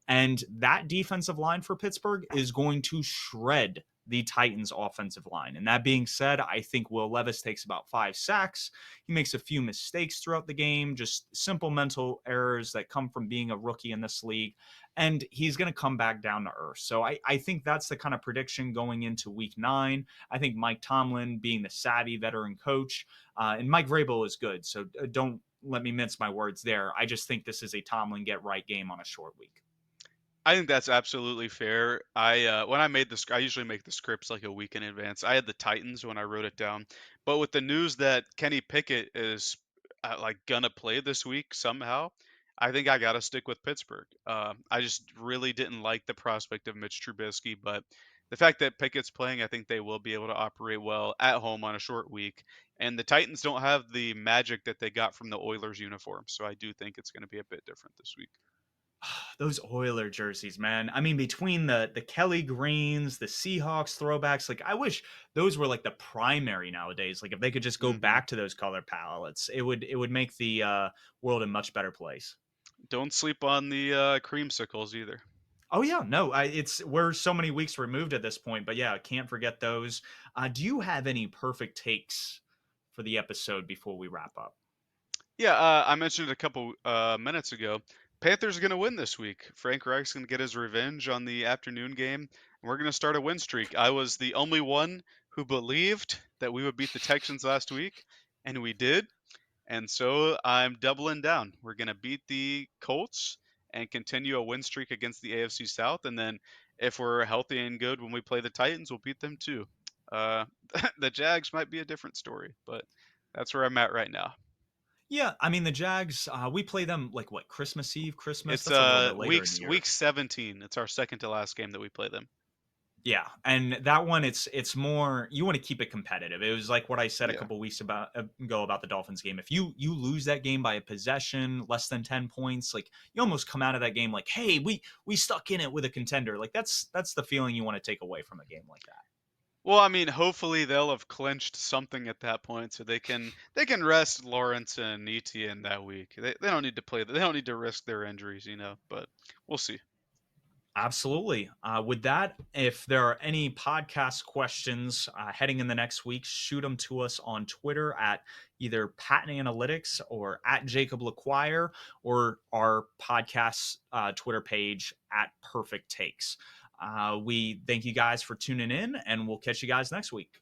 And that defensive line for Pittsburgh is going to shred the Titans' offensive line. And that being said, I think Will Levis takes about 5 sacks. He makes a few mistakes throughout the game, just simple mental errors that come from being a rookie in this league. And he's going to come back down to earth. So I think that's the kind of prediction going into week 9. I think Mike Tomlin, being the savvy veteran coach, and Mike Vrabel is good. So don't let me mince my words there. I just think this is a Tomlin get right game on a short week. I think that's absolutely fair. When I made this, I usually make the scripts like a week in advance. I had the Titans when I wrote it down, but with the news that Kenny Pickett is like gonna play this week somehow, I think I gotta stick with Pittsburgh. I just really didn't like the prospect of Mitch Trubisky, but the fact that Pickett's playing, I think they will be able to operate well at home on a short week. And the Titans don't have the magic that they got from the Oilers uniform, so I do think it's going to be a bit different this week. Those Oiler jerseys, man. I mean, between the Kelly greens, the Seahawks throwbacks, like I wish those were like the primary nowadays. Like if they could just go hmm back to those color palettes, it would make the world a much better place. Don't sleep on the creamsicles either. Oh yeah, no, it's we're so many weeks removed at this point, but yeah, can't forget those. Do you have any perfect takes for the episode before we wrap up? Yeah, I mentioned a couple minutes ago. Panthers are going to win this week. Frank Reich's going to get his revenge on the afternoon game. And we're going to start a win streak. I was the only one who believed that we would beat the Texans last week, and we did. And so I'm doubling down. We're going to beat the Colts and continue a win streak against the AFC South. And then if we're healthy and good when we play the Titans, we'll beat them too. Uh, the Jags might be a different story, but that's where I'm at right now. Yeah, I mean the Jags. We play them like what, Christmas Eve, Christmas. It's That's a little bit later in the week year. 17. It's our second to last game that we play them. Yeah, and that one, it's more you want to keep it competitive. It was like what I said a Yeah. couple weeks ago about the Dolphins game. If you lose that game by a possession, less than 10 points, like you almost come out of that game like, hey, we stuck in it with a contender. Like that's the feeling you want to take away from a game like that. Well, I mean, hopefully they'll have clinched something at that point, so they can rest Lawrence and Etienne that week. They don't need to play. They don't need to risk their injuries, But we'll see. Absolutely. With that, if there are any podcast questions heading in the next week, shoot them to us on Twitter at either Patent Analytics or at Jacob LaQuire, or our podcast Twitter page at Purrfect Takes. We thank you guys for tuning in, and we'll catch you guys next week.